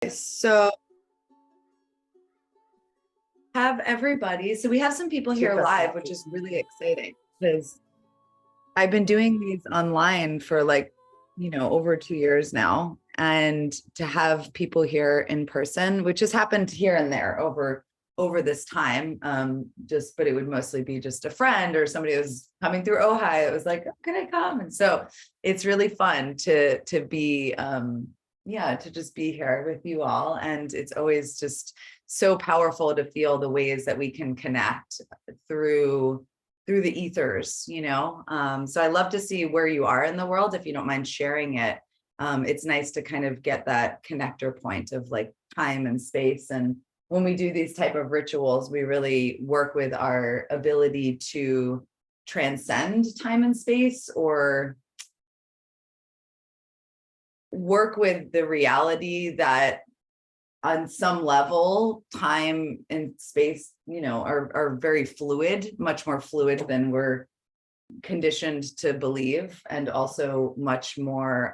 So have everybody. So we have some people here live, which is really exciting because I've been doing these online for over 2 years now. And to have people here in person, which has happened here and there over this time, but it would mostly be just a friend or somebody who was coming through Ojai. It was like, oh, can I come? And so it's really fun to be to just be here with you all. And it's always just so powerful to feel the ways that we can connect through the ethers. So I love to see where you are in the world. If you don't mind sharing it, it's nice to kind of get that connector point of like time and space. And when we do these type of rituals, we really work with our ability to transcend time and space, or work with the reality that on some level, time and space, are very fluid, much more fluid than we're conditioned to believe, and also much more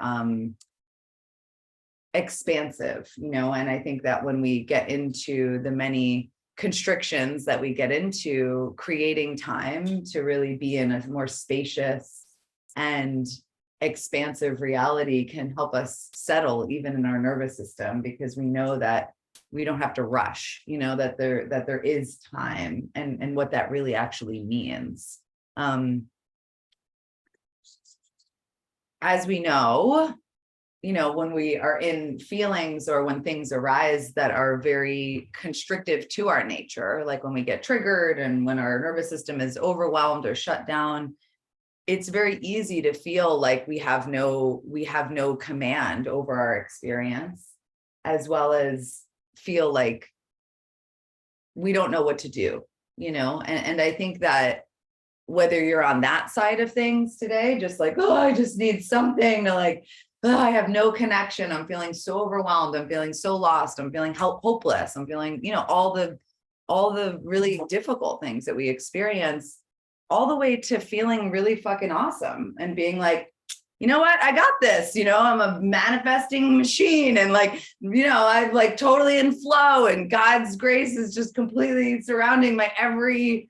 expansive, and I think that when we get into the many constrictions that we get into, creating time to really be in a more spacious and expansive reality can help us settle even in our nervous system, because we know that we don't have to rush, that there is time, and what that really actually means. As we know, when we are in feelings or when things arise that are very constrictive to our nature, like when we get triggered and when our nervous system is overwhelmed or shut down, it's very easy to feel like we have no command over our experience, as well as feel like we don't know what to do, and I think that whether you're on that side of things today, just like, oh, I just need something to like, oh, I have no connection. I'm feeling so overwhelmed. I'm feeling so lost. I'm feeling hopeless. I'm feeling, all the really difficult things that we experience, all the way to feeling really fucking awesome and being like, you know what, I got this, I'm a manifesting machine, and I'm like totally in flow, and God's grace is just completely surrounding my every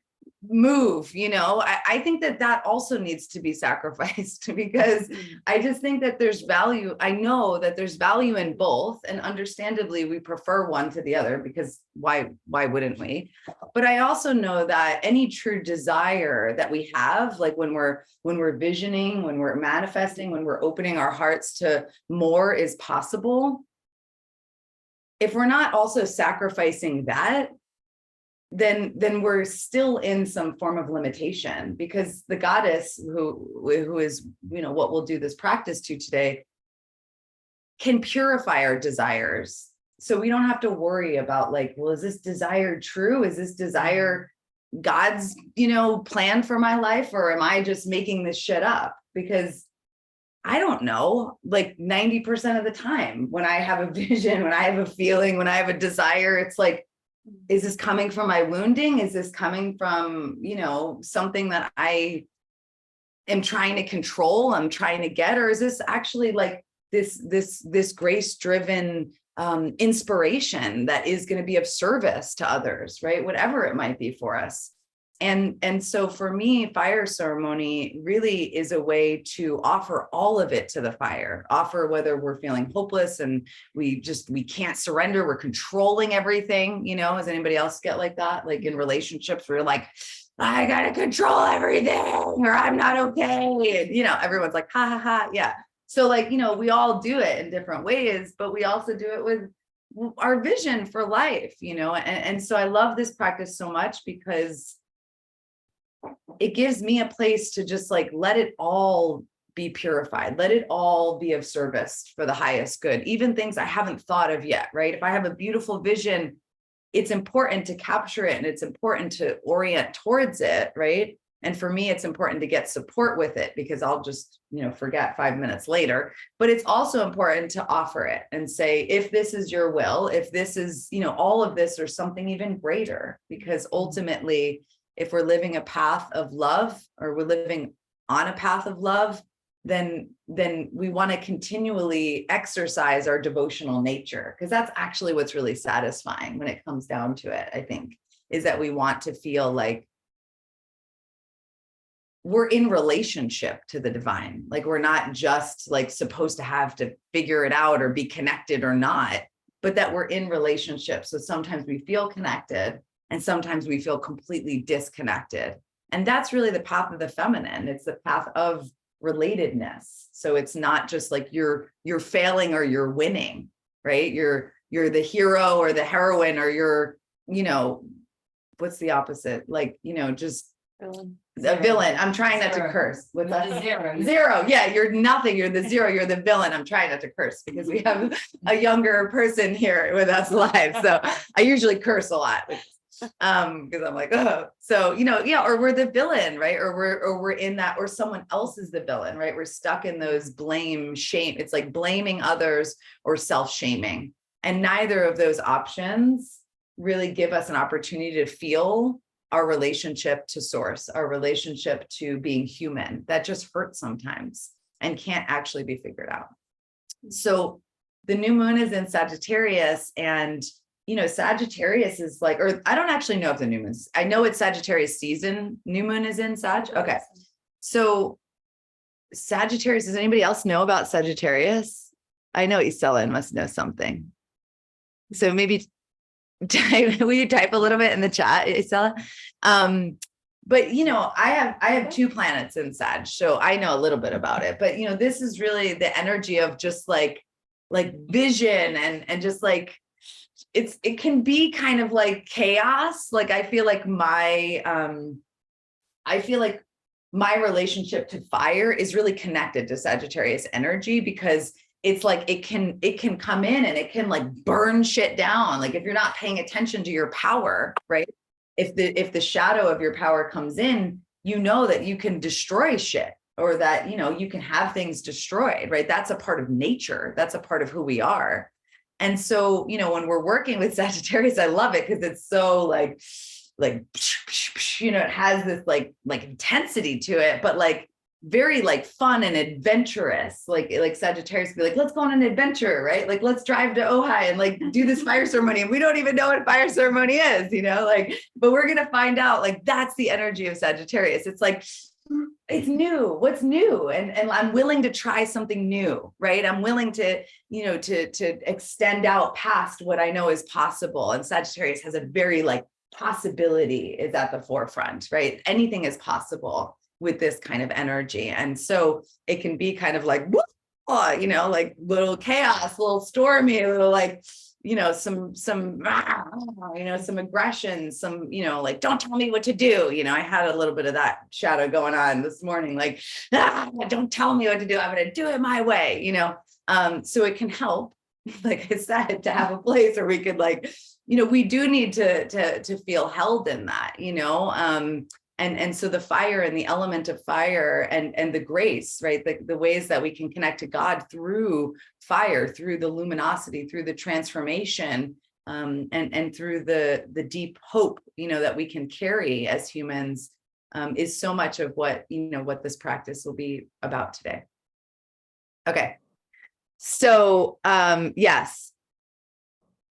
move. I think that also needs to be sacrificed because I just think that there's value. I know that there's value in both, and understandably we prefer one to the other, because why wouldn't we? But I also know that any true desire that we have, like when we're visioning, when we're manifesting, when we're opening our hearts to more is possible, if we're not also sacrificing that, then we're still in some form of limitation, because the goddess who is, what we'll do this practice to today, can purify our desires. So we don't have to worry about like, well, is this desire true? Is this desire God's, plan for my life? Or am I just making this shit up? Because I don't know, like 90% of the time when I have a vision, when I have a feeling, when I have a desire, it's like, is this coming from my wounding? Is this coming from, something that I am trying to control, I'm trying to get? Or is this actually like this grace-driven inspiration that is going to be of service to others, right? Whatever it might be for us. And so for me, fire ceremony really is a way to offer all of it to the fire, offer whether we're feeling hopeless and we can't surrender, we're controlling everything, does anybody else get like that? Like in relationships, we're like, I gotta control everything, or I'm not okay. And, everyone's like, ha ha ha. Yeah. So like, we all do it in different ways, but we also do it with our vision for life, and so I love this practice so much because it gives me a place to just like let it all be purified, let it all be of service for the highest good, even things I haven't thought of yet, right? If I have a beautiful vision, it's important to capture it and it's important to orient towards it, right? And for me, it's important to get support with it, because I'll just, forget 5 minutes later. But it's also important to offer it and say, if this is your will, if this is, all of this or something even greater, because ultimately, if we're living a path of love, or we're living on a path of love, then we want to continually exercise our devotional nature, because that's actually what's really satisfying when it comes down to it, I think, is that we want to feel like we're in relationship to the divine. Like we're not just like supposed to have to figure it out or be connected or not, but that we're in relationship. So sometimes we feel connected and sometimes we feel completely disconnected. And that's really the path of the feminine. It's the path of relatedness. So it's not just like you're failing or you're winning, right? You're the hero or the heroine, or you're, what's the opposite? Like, just a villain. I'm trying not to curse. What's that? Zero. Yeah, you're nothing. You're the zero. You're the villain. I'm trying not to curse because we have a younger person here with us live. So I usually curse a lot because I'm like, oh, so, or we're the villain, right? Or we're in that, or someone else is the villain, right? We're stuck in those blame, shame. It's like blaming others or self-shaming. And neither of those options really give us an opportunity to feel our relationship to source, our relationship to being human. That just hurts sometimes and can't actually be figured out. So the new moon is in Sagittarius, and Sagittarius is like, or I don't actually know if the new moon's, I know it's Sagittarius season. New moon is in Sag. Okay. So Sagittarius, does anybody else know about Sagittarius? I know Isela must know something. So maybe will you type a little bit in the chat, Isela? But I have 2 planets in Sag, so I know a little bit about it. But this is really the energy of just like vision and just like it can be kind of like chaos. Like I feel like my relationship to fire is really connected to Sagittarius energy, because it's like it can come in and it can like burn shit down. Like if you're not paying attention to your power, right? If the shadow of your power comes in, that you can destroy shit, or that you can have things destroyed, right? That's a part of nature. That's a part of who we are. And so when we're working with Sagittarius, I love it because it's so like it has this like intensity to it, but like very like fun and adventurous, like Sagittarius could be like, let's go on an adventure, right? Like, let's drive to Ojai and like do this fire ceremony. And we don't even know what fire ceremony is, but we're going to find out. Like, that's the energy of Sagittarius. It's like, it's new. What's new? And I'm willing to try something new, right? I'm willing to, to extend out past what I know is possible. And Sagittarius has a very like possibility is at the forefront, right? Anything is possible with this kind of energy. And so it can be kind of like, like little chaos, a little stormy, a little like, some aggression, some, like, don't tell me what to do. I had a little bit of that shadow going on this morning, like, don't tell me what to do. I'm going to do it my way, so it can help, like I said, to have a place where we could like, we do need to feel held in that, and so the fire and the element of fire and the grace, right? The ways that we can connect to God through fire, through the luminosity, through the transformation, and through the deep hope, that we can carry as humans, is so much of what this practice will be about today. Okay. So, yes.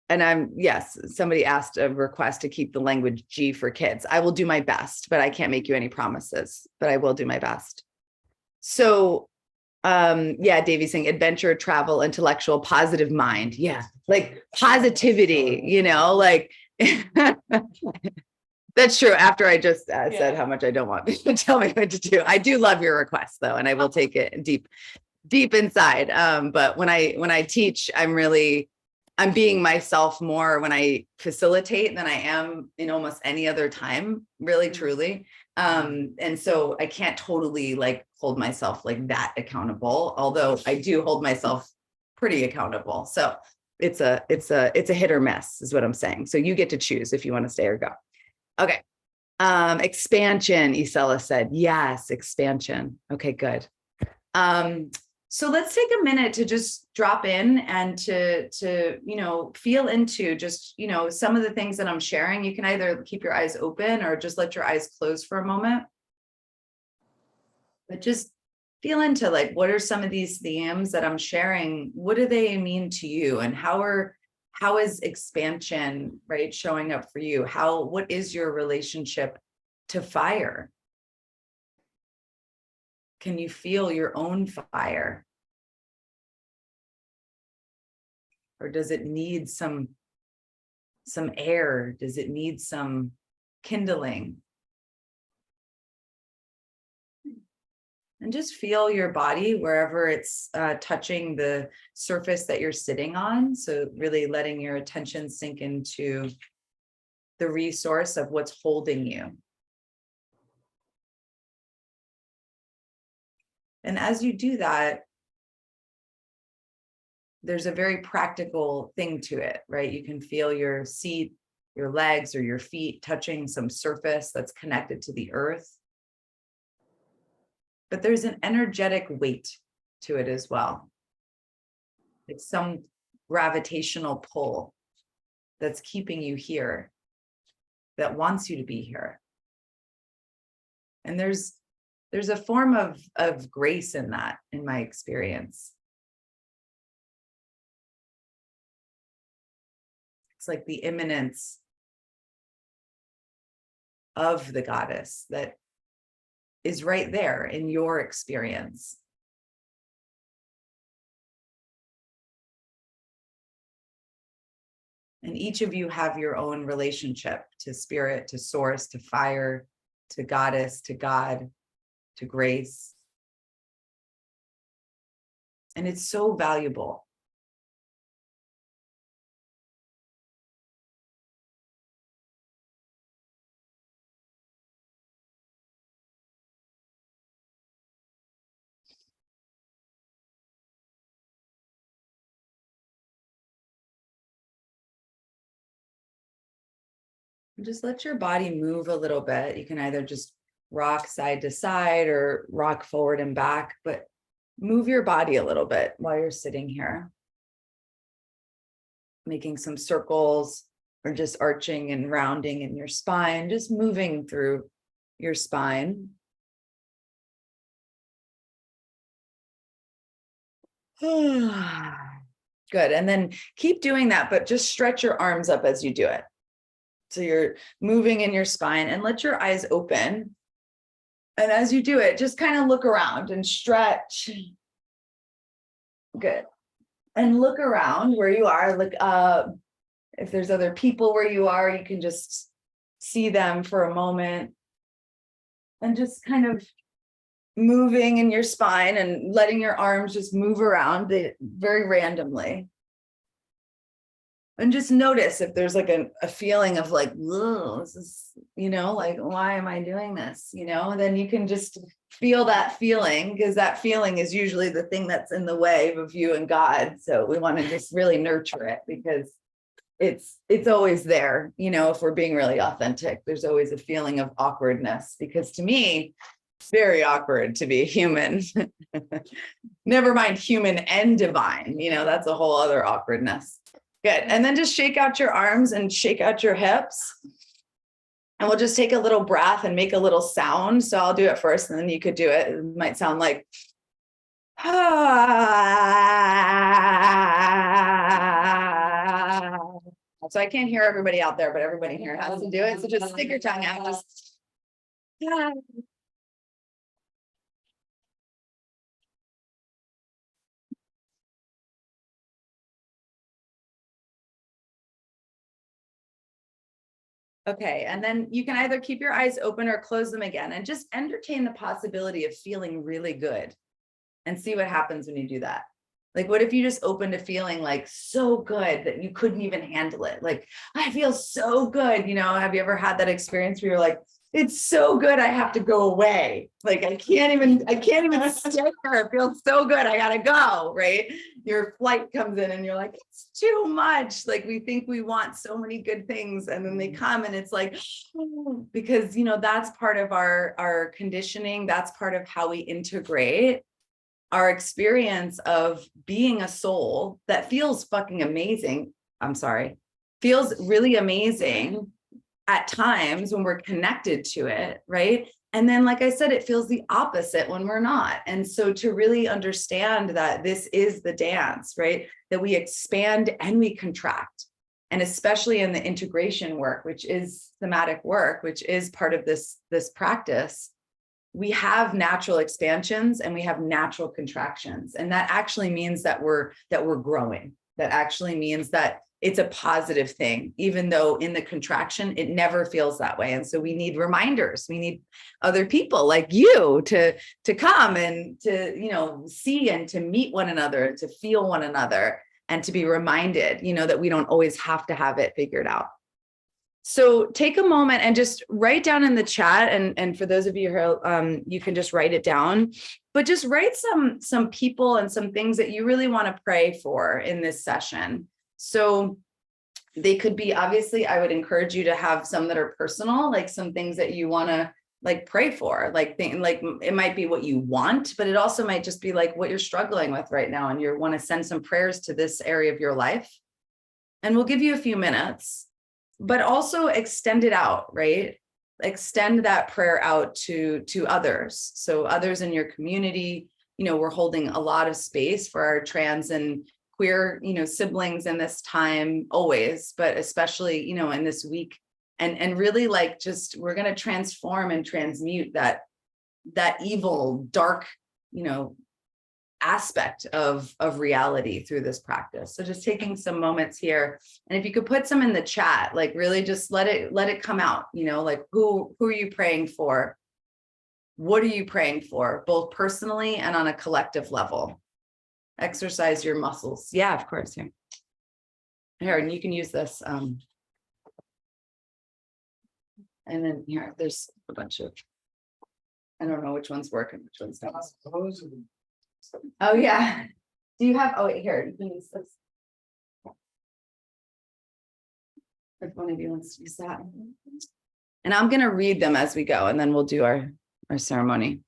And somebody asked a request to keep the language G for kids. I will do my best, but I can't make you any promises, but I will do my best. So, Davey's saying adventure, travel, intellectual, positive mind. Yeah. Like positivity, like that's true. After I just said how much I don't want you to tell me what to do. I do love your request though. And I will take it deep inside. But when I teach, I'm being myself more when I facilitate than I am in almost any other time, really, truly. And so I can't totally like hold myself like that accountable, although I do hold myself pretty accountable. So it's a hit or miss is what I'm saying. So you get to choose if you want to stay or go. Okay. Expansion, Isela said. Yes, expansion. Okay, good. So let's take a minute to just drop in and to feel into just, some of the things that I'm sharing. You can either keep your eyes open or just let your eyes close for a moment. But just feel into like, what are some of these themes that I'm sharing? What do they mean to you? And how is expansion, right, showing up for you? What is your relationship to fire? Can you feel your own fire? Or does it need some air? Does it need some kindling? And just feel your body wherever it's touching the surface that you're sitting on. So really letting your attention sink into the resource of what's holding you. And as you do that, there's a very practical thing to it, right? You can feel your seat, your legs, or your feet touching some surface that's connected to the earth. But there's an energetic weight to it as well. It's some gravitational pull that's keeping you here, that wants you to be here. And there's a form of grace in that, in my experience. It's like the immanence of the goddess that is right there in your experience. And each of you have your own relationship to spirit, to source, to fire, to goddess, to God, to grace. And it's so valuable. Just let your body move a little bit. You can either just rock side to side or rock forward and back, but move your body a little bit while you're sitting here. Making some circles or just arching and rounding in your spine, just moving through your spine. Good. And then keep doing that, but just stretch your arms up as you do it. So you're moving in your spine and let your eyes open. And as you do it, just kind of look around and stretch. Good. And look around where you are. Look up. If there's other people where you are, you can just see them for a moment. And just kind of moving in your spine and letting your arms just move around very randomly. And just notice if there's like a feeling of like, this is, like, why am I doing this? And then you can just feel that feeling, because that feeling is usually the thing that's in the way of you and God. So we want to just really nurture it, because it's always there. If we're being really authentic, there's always a feeling of awkwardness, because to me, it's very awkward to be a human. Never mind human and divine, that's a whole other awkwardness. Good. And then just shake out your arms and shake out your hips. And we'll just take a little breath and make a little sound. So I'll do it first, and then you could do it. It might sound like, So I can't hear everybody out there, but everybody here has to do it. So just stick your tongue out. Just, Okay, and then you can either keep your eyes open or close them again, and just entertain the possibility of feeling really good and see what happens when you do that. Like, what if you just opened to feeling like so good that you couldn't even handle it? Like, I feel so good. Have you ever had that experience where you're like, it's so good, I have to go away. Like, I can't even stay here. It feels so good, I gotta go, right? Your flight comes in and you're like, it's too much. Like, we think we want so many good things, and then they come and it's like, because, that's part of our conditioning. That's part of how we integrate our experience of being a soul that feels fucking amazing. Feels really amazing at times when we're connected to it, right? And then, like I said, it feels the opposite when we're not. And so to really understand that this is the dance, right? That we expand and we contract. And especially in the integration work, which is somatic work, which is part of this practice, we have natural expansions and we have natural contractions. And that actually means that we're growing. That actually means that it's a positive thing, even though in the contraction, it never feels that way. And so we need reminders. We need other people like you to come and to, you know, see and to meet one another, to feel one another, and to be reminded, you know, that we don't always have to have it figured out. So take a moment and just write down in the chat. And for those of you who you can just write it down, but just write some people and some things that you really want to pray for in this session. So they could be, obviously, I would encourage you to have some that are personal, like some things that you want to like pray for, like it might be what you want, but it also might just be like what you're struggling with right now. And you want to send some prayers to this area of your life. And we'll give you a few minutes, but also extend it out, right? Extend that prayer out to others. So others in your community, you know, we're holding a lot of space for our trans and queer, you know, siblings in this time always, but especially, you know, in this week, and really like just, we're going to transform and transmute that evil, dark, you know, aspect of reality through this practice. So just taking some moments here, and if you could put some in the chat, like really just let it come out, you know, like who are you praying for? What are you praying for, both personally and on a collective level? Exercise your muscles. Yeah, of course. Here, and you can use this. And then here, there's a bunch of, I don't know which one's working, which one's not. Oh yeah. Do you have, oh wait, here, you can use this. If one of you wants to use that. And I'm going to read them as we go, and then we'll do our ceremony.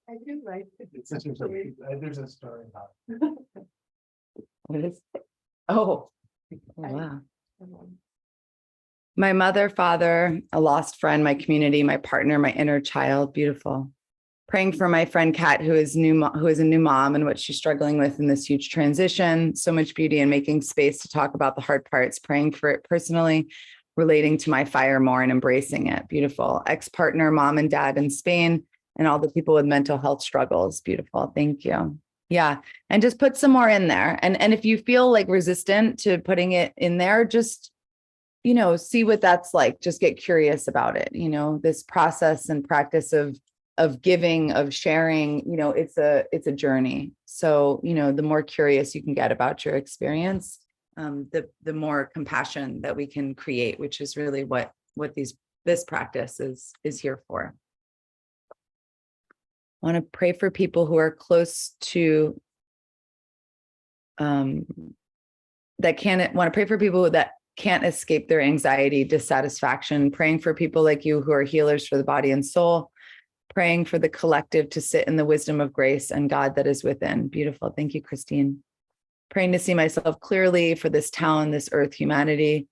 I do like it. There's a story about it. What is it? Oh, wow. My mother, father, a lost friend, my community, my partner, my inner child. Beautiful. Praying for my friend Kat, who is a new mom, and what she's struggling with in this huge transition. So much beauty and making space to talk about the hard parts. Praying for it personally, relating to my fire more and embracing it. Beautiful. Ex-partner, mom and dad in Spain, and all the people with mental health struggles. Beautiful. Thank you. Yeah. And just put some more in there. And if you feel like resistant to putting it in there, just, you know, see what that's like. Just get curious about it. You know, this process and practice of giving, of sharing, you know, it's a journey. So, you know, the more curious you can get about your experience, the more compassion that we can create, which is really what this practice is here for. I want to pray for people who are close to want to pray for people that can't escape their anxiety, dissatisfaction, praying for people like you who are healers for the body and soul, praying for the collective to sit in the wisdom of grace and God that is within. Beautiful. Thank you, Christine. Praying to see myself clearly for this town, this earth, humanity.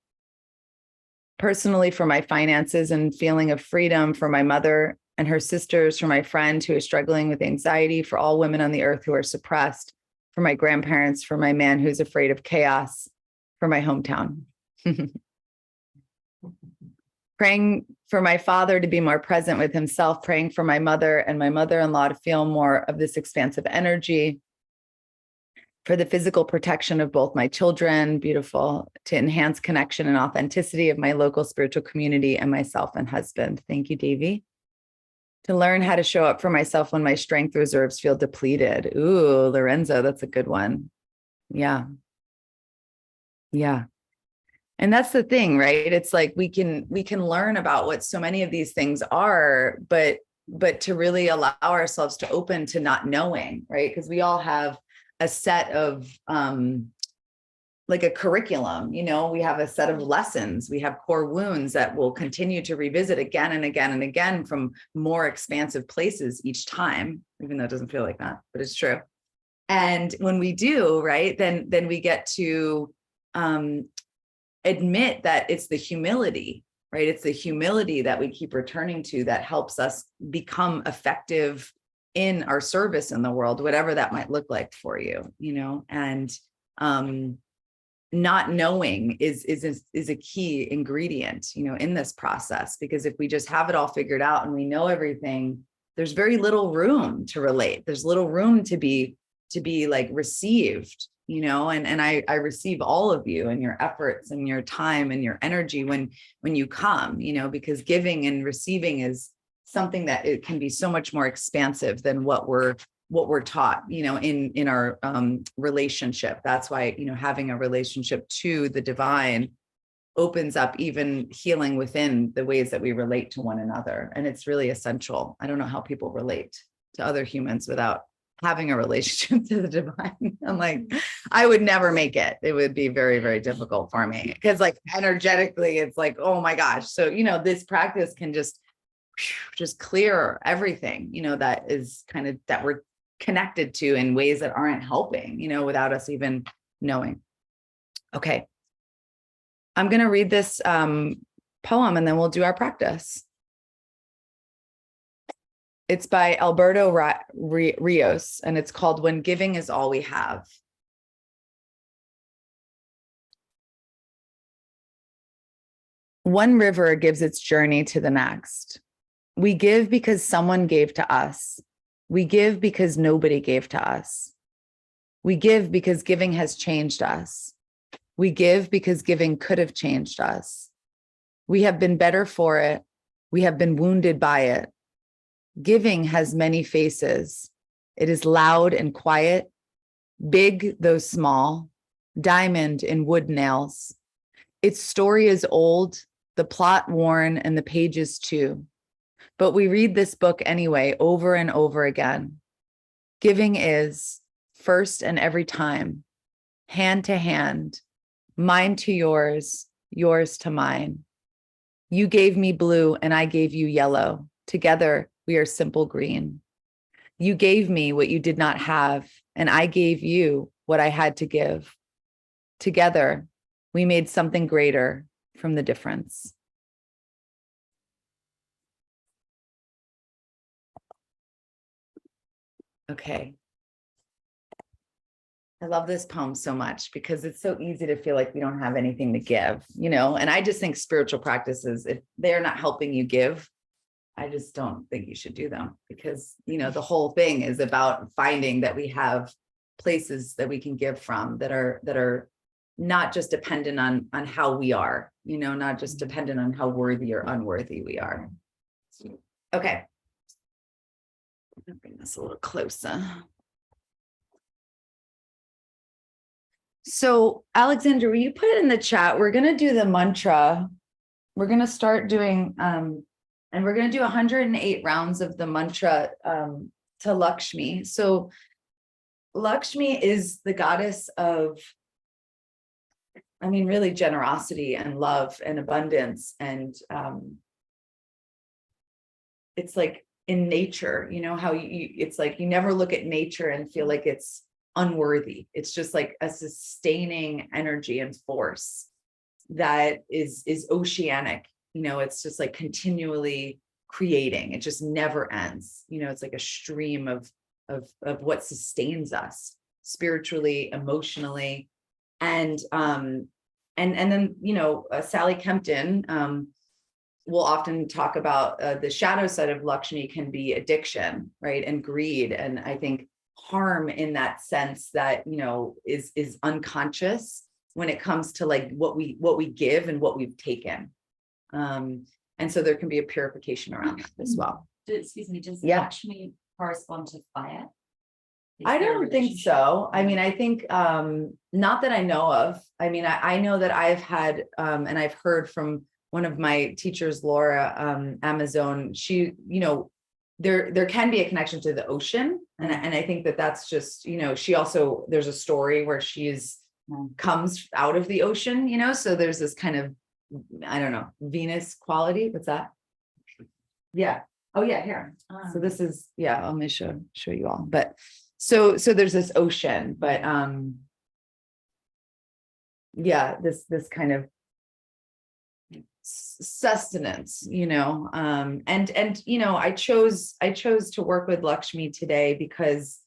Personally, for my finances and feeling of freedom, for my mother and her sisters, for my friend who is struggling with anxiety, for all women on the earth who are suppressed, for my grandparents, for my man who's afraid of chaos, for my hometown. Praying for my father to be more present with himself, praying for my mother and my mother-in-law to feel more of this expansive energy, for the physical protection of both my children, beautiful, to enhance connection and authenticity of my local spiritual community and myself and husband. Thank you, Davy. To learn how to show up for myself when my strength reserves feel depleted. Ooh, Lorenzo, that's a good one. Yeah. Yeah. And that's the thing, right? It's like we can learn about what so many of these things are, but but to really allow ourselves to open to not knowing, right? Because we all have a set of like a curriculum, you know, we have a set of lessons, we have core wounds that we'll continue to revisit again and again and again from more expansive places each time, even though it doesn't feel like that, but it's true. And when we do, right, then we get to admit that it's the humility, right? It's the humility that we keep returning to that helps us become effective in our service in the world, whatever that might look like for you, you know, and not knowing is a key ingredient, you know, in this process, because if we just have it all figured out and we know everything, there's very little room to relate. There's little room to be like received, you know, and I receive all of you and your efforts and your time and your energy when you come, you know, because giving and receiving is something that it can be so much more expansive than what we're taught, you know, in our relationship. That's why, you know, having a relationship to the divine opens up even healing within the ways that we relate to one another. And it's really essential. I don't know how people relate to other humans without having a relationship to the divine. I'm like, I would never make it. It would be very, very difficult for me because like energetically, it's like, oh my gosh. So, you know, this practice can just clear everything, you know, that is kind of that we're connected to in ways that aren't helping, you know, without us even knowing. Okay. I'm going to read this poem and then we'll do our practice. It's by Alberto Rios and it's called When Giving is All We Have. One river gives its journey to the next. We give because someone gave to us. We give because nobody gave to us. We give because giving has changed us. We give because giving could have changed us. We have been better for it. We have been wounded by it. Giving has many faces. It is loud and quiet, big though small, diamond in wood nails. Its story is old, the plot worn, and the pages too. But we read this book anyway, over and over again. Giving is, first and every time, hand to hand, mine to yours, yours to mine. You gave me blue and I gave you yellow. Together, we are simple green. You gave me what you did not have, and I gave you what I had to give. Together, we made something greater from the difference. Okay. I love this poem so much because it's so easy to feel like we don't have anything to give, you know, and I just think spiritual practices, if they're not helping you give, I just don't think you should do them because, you know, the whole thing is about finding that we have places that we can give from that are not just dependent on how we are, you know, not just dependent on how worthy or unworthy we are. Okay. I'll bring this a little closer. So Alexander, will you put it in the chat? We're going to do the mantra. We're going to start doing, and we're going to do 108 rounds of the mantra to Lakshmi. So Lakshmi is the goddess of, I mean, really generosity and love and abundance. And it's like in nature, you know, how it's like you never look at nature and feel like it's unworthy. It's just like a sustaining energy and force that is oceanic. You know, it's just like continually creating. It just never ends. You know, it's like a stream of what sustains us spiritually, emotionally, and then, you know, Sally Kempton will often talk about the shadow side of Lakshmi can be addiction, right, and greed, and I think harm in that sense that, you know, is unconscious when it comes to like what we give and what we've taken. And so there can be a purification around that as well. Excuse me, does Lakshmi correspond to fire? I don't think so. I mean, I think not that I know of. I mean, I know that I've had and I've heard from one of my teachers, Laura Amazon, she, you know, there can be a connection to the ocean. And I think that that's just, she also, there's a story where comes out of the ocean, so there's this kind of, I don't know, Venus quality. What's that? Yeah. Oh yeah, here. So this is, let me show you all. But so there's this ocean, but this kind of sustenance, and I chose to work with Lakshmi today because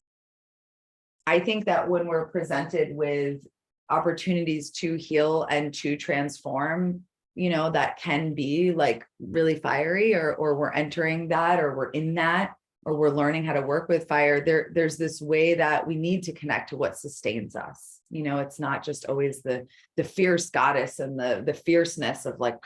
I think that when we're presented with opportunities to heal and to transform, that can be like really fiery, or we're entering that, or we're in that, or we're learning how to work with fire. There's this way that we need to connect to what sustains us. It's not just always the fierce goddess and the fierceness of like,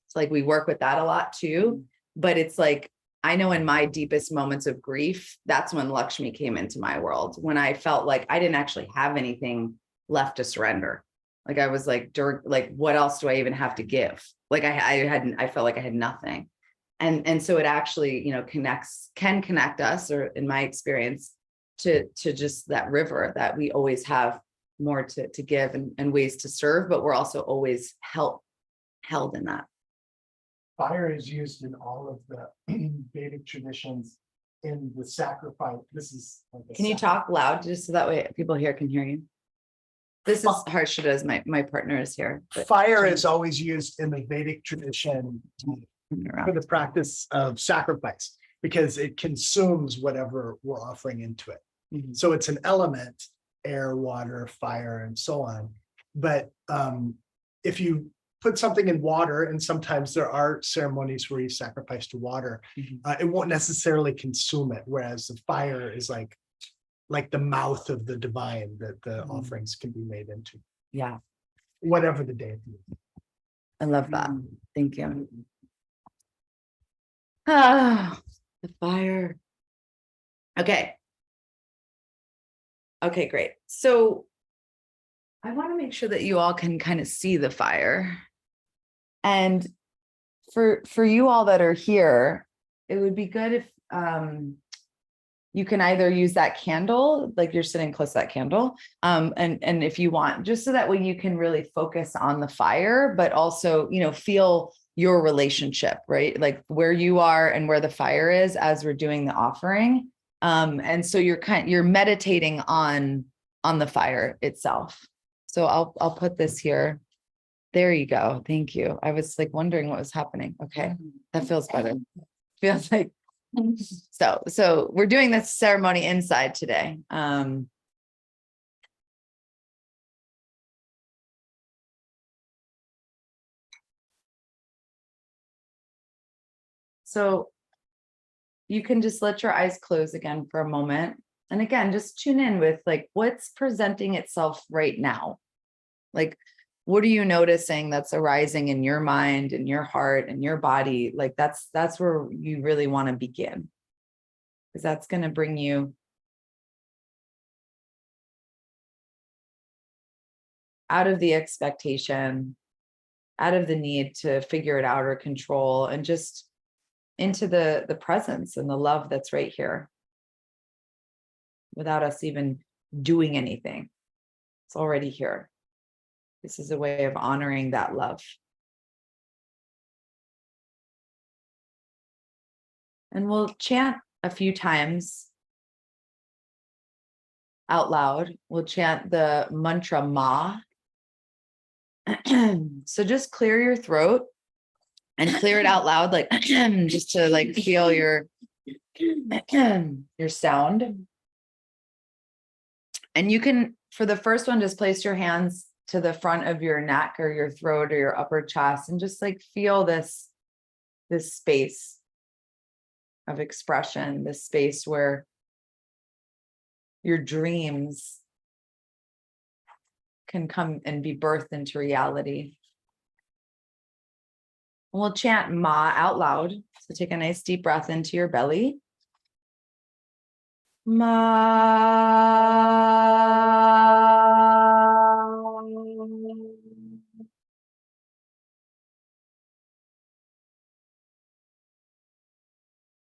it's like we work with that a lot too. But it's like, I know in my deepest moments of grief, that's when Lakshmi came into my world, when I felt like I didn't actually have anything left to surrender. Like I was like, what else do I even have to give? Like I felt like I had nothing. And so it actually, can connect us, or in my experience, to just that river that we always have more to give and ways to serve, but we're also always held in that. Fire is used in all of the Vedic traditions in the sacrifice. This is like Can you talk loud just so that way people here can hear you? This is Harshita, as my partner is here. Fire is always used in the Vedic tradition for the practice of sacrifice, because it consumes whatever we're offering into it. Mm-hmm. So it's an element, air, water, fire, and so on. But if you put something in water, and sometimes there are ceremonies where you sacrifice to water, it won't necessarily consume it. Whereas the fire is like the mouth of the divine that the offerings can be made into. Yeah. Whatever the deity is. I love that. Thank you. Ah, the fire. Okay, great. So I want to make sure that you all can kind of see the fire. And for you all that are here, it would be good if you can either use that candle, like you're sitting close to that candle, and if you want, just so that way you can really focus on the fire, but also, feel your relationship, right? Like where you are and where the fire is as we're doing the offering. And so you're meditating on the fire itself. So I'll put this here. There you go. Thank you. I was like wondering what was happening. Okay. That feels better. Feels like, so we're doing this ceremony inside today. So you can just let your eyes close again for a moment. And again, just tune in with like, what's presenting itself right now? Like, what are you noticing that's arising in your mind, in your heart, in your body? Like that's where you really want to begin, because that's going to bring you out of the expectation, out of the need to figure it out or control, and just into the presence and the love that's right here without us even doing anything. It's already here. This is a way of honoring that love. And we'll chant a few times out loud. We'll chant the mantra Ma. So just clear your throat and clear it out loud, like just to like feel your sound. And you can, for the first one, just place your hands to the front of your neck or your throat or your upper chest, and just like feel this space of expression, this space where your dreams can come and be birthed into reality. We'll chant Ma out loud. So take a nice deep breath into your belly. Ma.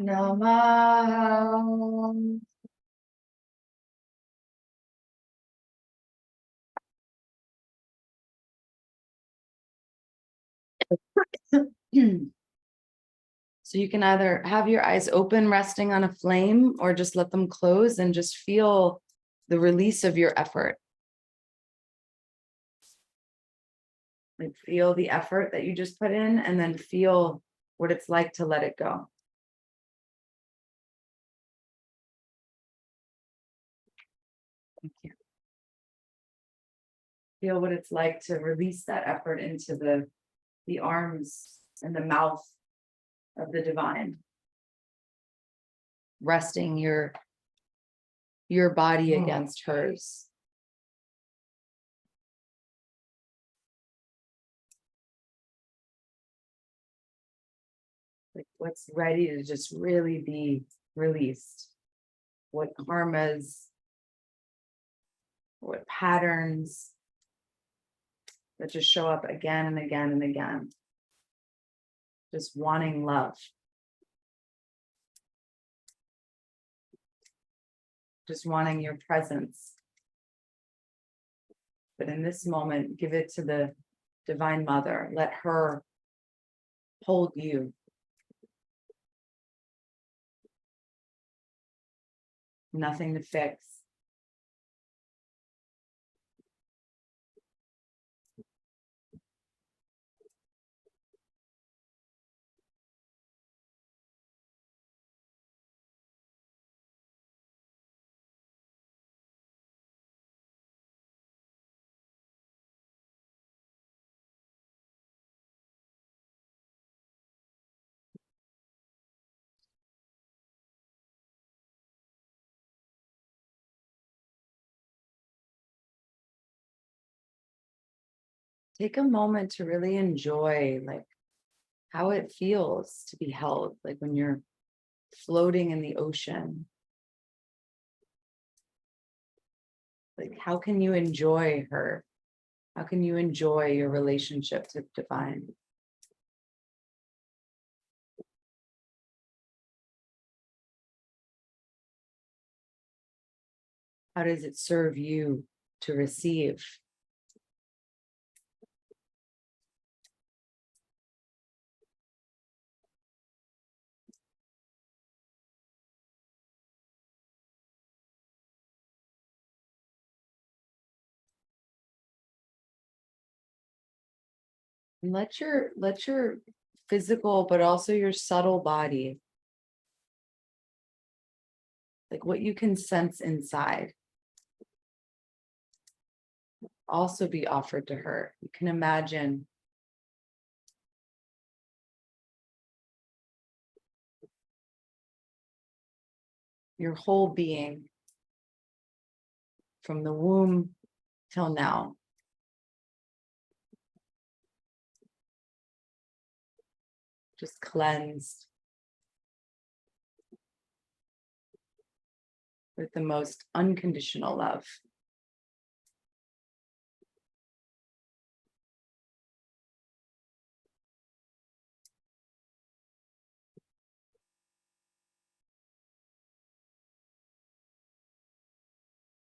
Namah. So you can either have your eyes open, resting on a flame, or just let them close and just feel the release of your effort. Like feel the effort that you just put in, and then feel what it's like to let it go. Thank you. Feel what it's like to release that effort into the arms and the mouth of the divine. Resting your body against hers. Like what's ready to just really be released. What karmas, what patterns that just show up again and again and again. Just wanting love. Just wanting your presence. But in this moment, give it to the Divine Mother. Let her hold you. Nothing to fix. Take a moment to really enjoy like how it feels to be held, like when you're floating in the ocean. Like how can you enjoy her? How can you enjoy your relationship to divine? How does it serve you to receive? And let your physical, but also your subtle body, like what you can sense inside, also be offered to her. You can imagine your whole being from the womb till now. Just cleansed with the most unconditional love.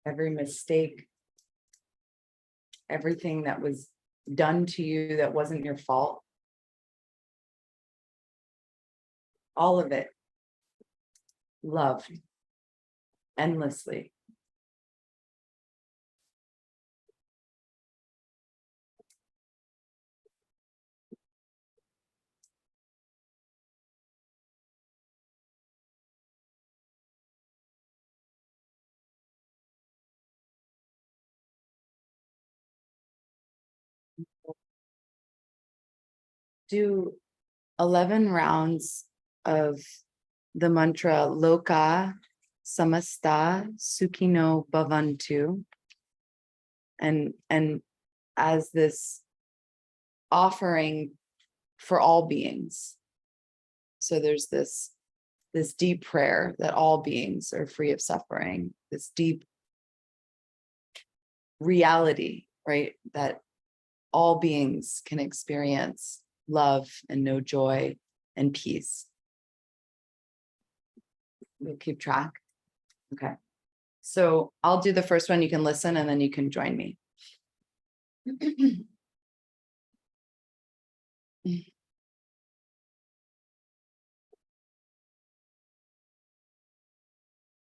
Every mistake, everything that was done to you that wasn't your fault, all of it loved endlessly. Do 11 rounds of the mantra Loka Samasta Sukhino Bhavantu. And as this offering for all beings. So there's this deep prayer that all beings are free of suffering, this deep reality, right? That all beings can experience love and know joy and peace. We'll keep track. Okay. So I'll do the first one. You can listen and then you can join me.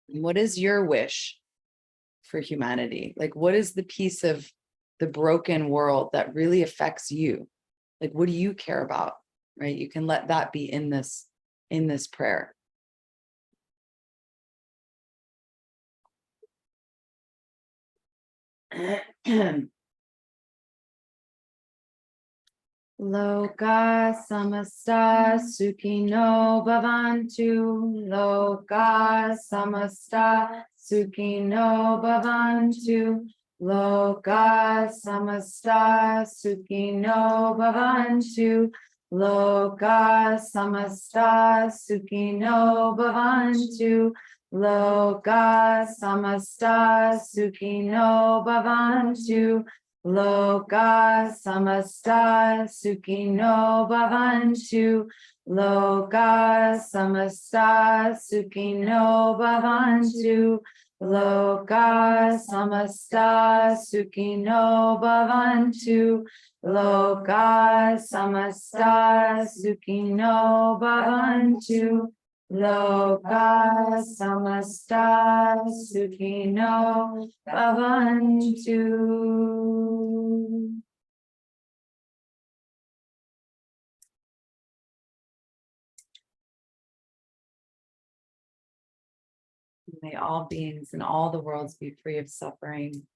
What is your wish for humanity? Like, what is the piece of the broken world that really affects you? Like, what do you care about? Right? You can let that be in this prayer. Loka samasta sukhino bhavantu. Loka samasta sukhino bhavantu. Loka samasta sukhino bhavantu. Loka samasta sukhino bhavantu. Loka samasta sukhino bhavantu. Loka samasta sukhino bhavantu. Loka samasta sukhino bhavantu. Loka samasta sukhino bhavantu. Loka samasta sukhino bhavantu. Loka samasta sukhino bhavantu. May all beings in all the worlds be free of suffering.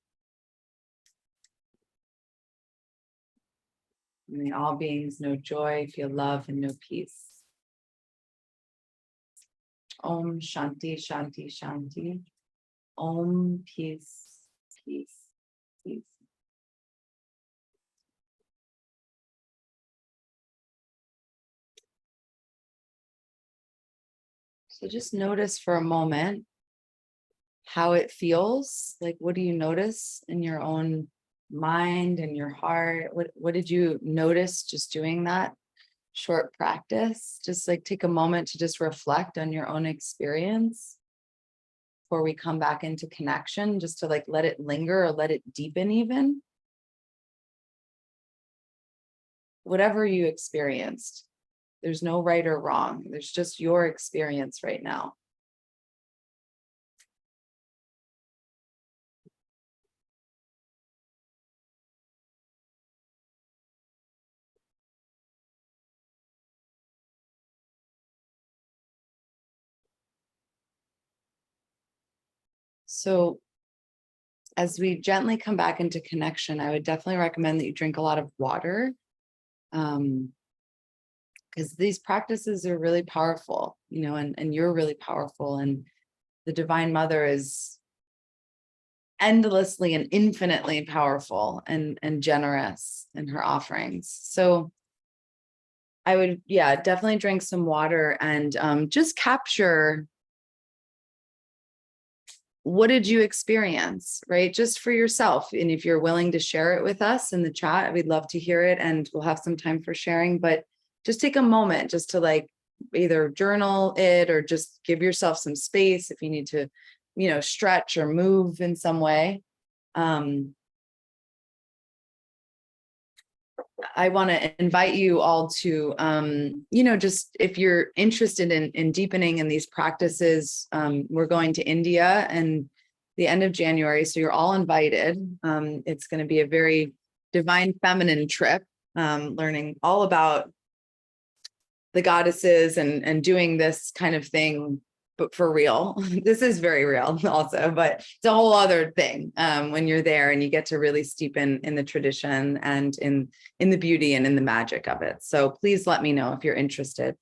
May all beings know joy, feel love, and know peace. Om Shanti, Shanti, Shanti. Om peace, peace, peace. So just notice for a moment how it feels. Like, what do you notice in your own mind and your heart? What did you notice just doing that short practice? Just like take a moment to just reflect on your own experience before we come back into connection, just to like let it linger or let it deepen even. Whatever you experienced, there's no right or wrong. There's just your experience right now. So as we gently come back into connection, I would definitely recommend that you drink a lot of water, because these practices are really powerful, you know, and you're really powerful, and the Divine Mother is endlessly and infinitely powerful and generous in her offerings. So I would, yeah, definitely drink some water and just capture, what did you experience, right? Just for yourself. And if you're willing to share it with us in the chat, we'd love to hear it, and we'll have some time for sharing. But just take a moment just to like either journal it or just give yourself some space if you need to, you know, stretch or move in some way. I want to invite you all to, you know, just if you're interested in deepening in these practices, we're going to India and the end of January. So you're all invited. It's going to be a very divine feminine trip, learning all about the goddesses and doing this kind of thing, but for real. This is very real also, but it's a whole other thing when you're there and you get to really steep in the tradition and in the beauty and in the magic of it. So please let me know if you're interested.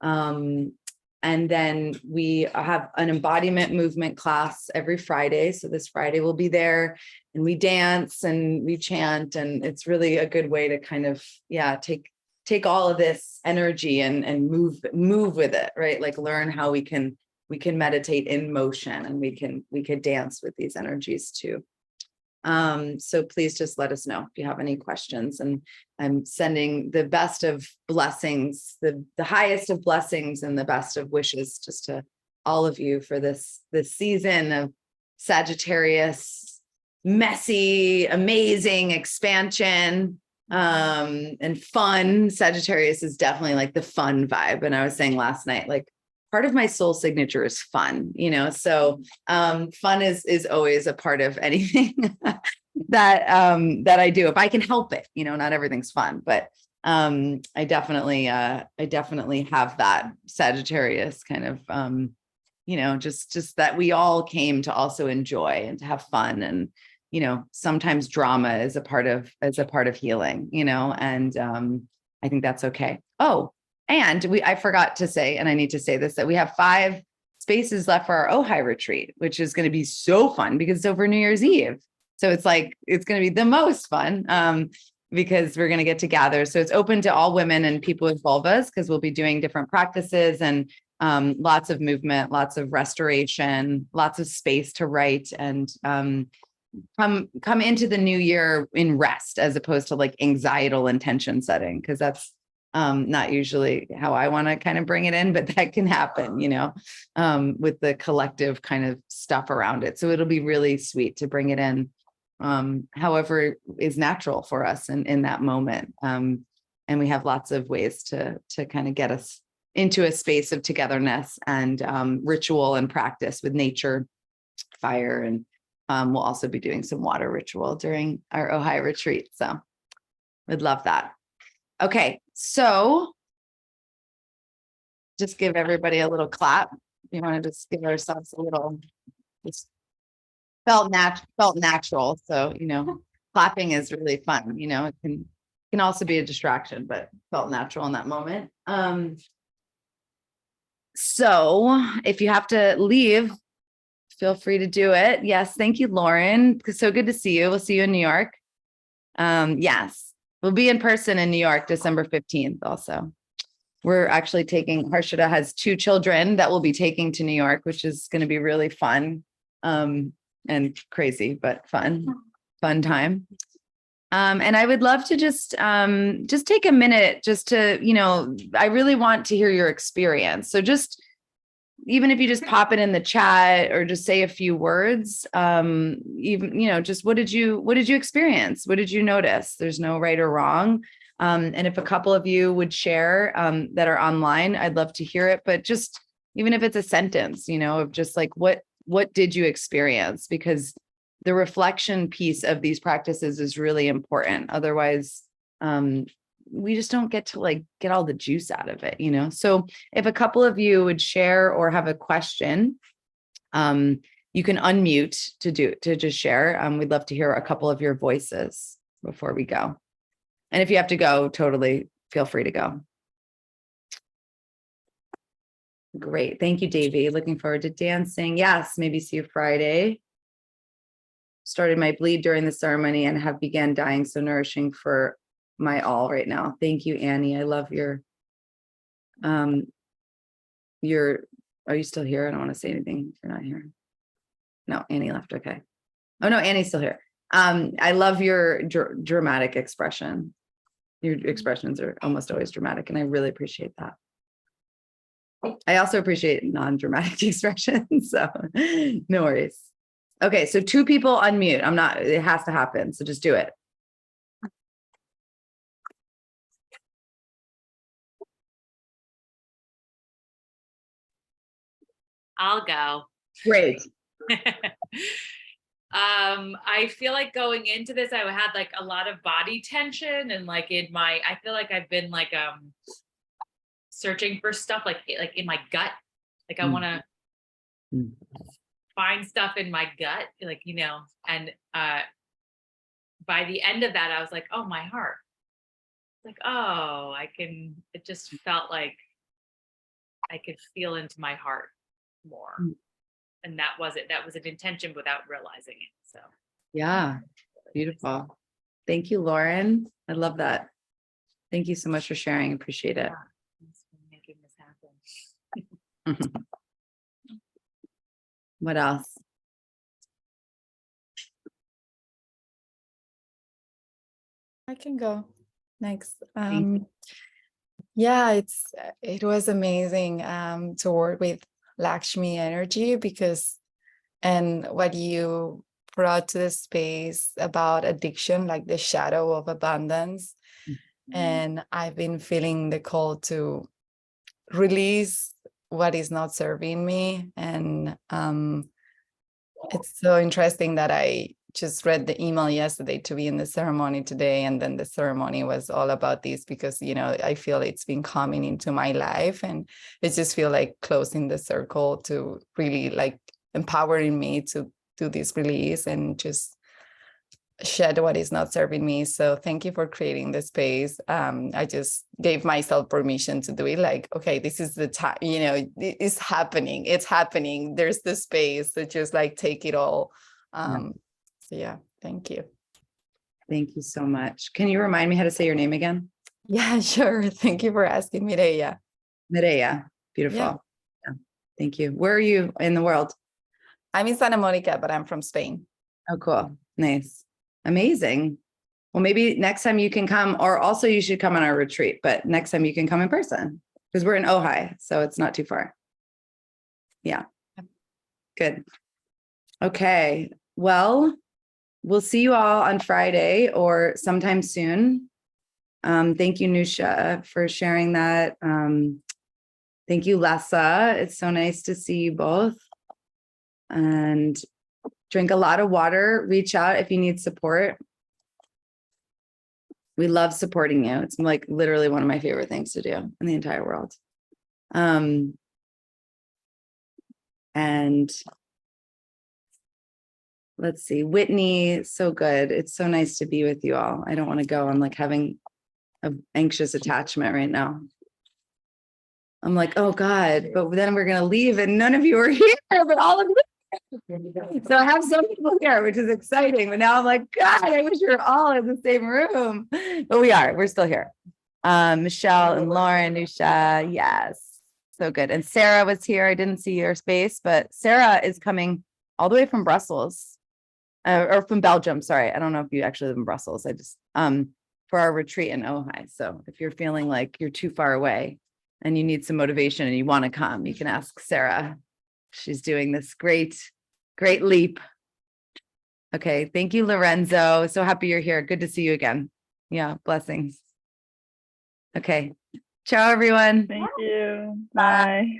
And then we have an embodiment movement class every Friday. So this Friday we'll be there and we dance and we chant, and it's really a good way to kind of, yeah, take all of this energy and move with it, right? Like learn how we can meditate in motion, and we can dance with these energies too. So please just let us know if you have any questions, and I'm sending the best of blessings, the highest of blessings and the best of wishes just to all of you for this season of Sagittarius, messy, amazing expansion, and fun. Sagittarius is definitely like the fun vibe. And I was saying last night, like part of my soul signature is fun, so fun is always a part of anything that I do, if I can help it. Not everything's fun, but I definitely have that Sagittarius kind of just that we all came to also enjoy and to have fun. And sometimes drama is a part of healing, and I think that's okay. Oh, and I forgot to say, and I need to say this, that we have 5 spaces left for our Ojai retreat, which is going to be so fun because it's over New Year's Eve. So it's going to be the most fun because we're going to get to gather. So it's open to all women and people with vulvas, because we'll be doing different practices and lots of movement, lots of restoration, lots of space to write, and come into the new year in rest, as opposed to like anxietal intention setting, because that's not usually how I want to kind of bring it in, but that can happen, with the collective kind of stuff around it. So it'll be really sweet to bring it in, however is natural for us in that moment. And we have lots of ways to kind of get us into a space of togetherness and ritual and practice with nature, fire, and we'll also be doing some water ritual during our Ojai retreat. So we'd love that. Okay, so just give everybody a little clap. You want to just give ourselves a little, just felt natural. So, clapping is really fun. It can also be a distraction, but felt natural in that moment. So if you have to leave, feel free to do it. Yes. Thank you, Lauren. So good to see you. We'll see you in New York. Yes. We'll be in person in New York, December 15th also. We're actually Harshita has 2 children that we'll be taking to New York, which is going to be really fun and crazy, but fun time. And I would love to just take a minute just to, I really want to hear your experience. So just, even if you just pop it in the chat or just say a few words, even, just what did you experience? What did you notice? There's no right or wrong. And if a couple of you would share that are online, I'd love to hear it. But just, even if it's a sentence, of just like, what did you experience? Because the reflection piece of these practices is really important. Otherwise, we just don't get to get all the juice out of it, So if a couple of you would share or have a question, you can unmute to just share. We'd love to hear a couple of your voices before we go. And if you have to go, totally feel free to go. Great. Thank you, Davey. Looking forward to dancing. Yes, maybe see you Friday. Started my bleed during the ceremony and have began dying, so nourishing for my all right now. Thank you, Annie. I love are you still here? I don't want to say anything if you're not here. No, Annie left. Okay. Oh no, Annie's still here. I love your dramatic expression. Your expressions are almost always dramatic, and I really appreciate that. I also appreciate non-dramatic expressions, so no worries. Okay, so 2 people unmute. It has to happen, so just do it. I'll go. Great. I feel like going into this, I had a lot of body tension, and I feel like I've been searching for stuff in my gut. I want to find stuff in my gut, and by the end of that, I was like, oh, my heart. It just felt like I could feel into my heart more. And that was it. That was an intention without realizing it. So yeah, beautiful. Thank you, Lauren. I love that. Thank you so much for sharing. Appreciate it. thanks for making this happen. What else? I can go next. Thank Yeah, it was amazing to work with Lakshmi energy because and what you brought to the space about addiction, like the shadow of abundance. And I've been feeling the call to release what is not serving me. And it's so interesting that I just read the email yesterday to be in the ceremony today. And then the ceremony was all about this because, you know, I feel it's been coming into my life and it just feel like closing the circle to really like empowering me to do this release and just shed what is not serving me. So thank you for creating the space. I just gave myself permission to do it. Like, okay, this is the time, you know, it's happening. There's the space to just like take it all. So yeah, thank you. Thank you so much. Can you remind me how to say your name again? Yeah, sure. Thank you for asking, Mireya. Mireya. Beautiful. Yeah. Thank you. Where are you in the world? I'm in Santa Monica, but I'm from Spain. Oh, cool. Nice. Amazing. Well, maybe next time you can come, or also you should come on our retreat, but next time you can come in person because we're in Ojai, so it's not too far. Yeah. Good. Okay. Well, we'll see you all on Friday or sometime soon. Thank you, Nusha, for sharing that. Thank you, Lessa. It's so nice to see you both. And drink a lot of water. Reach out if you need support. We love supporting you. It's like literally one of my favorite things to do in the entire world. And let's see, Whitney, so good. It's so nice to be with you all. I don't want to go. I'm like having an anxious attachment right now. I'm like, oh God, but then we're going to leave and none of you are here, but all of you. So I have some people here, which is exciting. But now I'm like, God, I wish we were all in the same room. But we are. We're still here. Michelle and Lauren, Nusha, yes, so good. And Sarah was here. I didn't see your space, but Sarah is coming all the way from Brussels, or from Belgium. Sorry, I don't know if you actually live in Brussels. I just for our retreat in Ojai. So if you're feeling like you're too far away and you need some motivation and you want to come, you can ask Sarah. She's doing this great leap. Okay. Thank you, Lorenzo. So happy you're here. Good to see you again. Yeah. Blessings. Okay. Ciao, everyone. Thank you. Bye.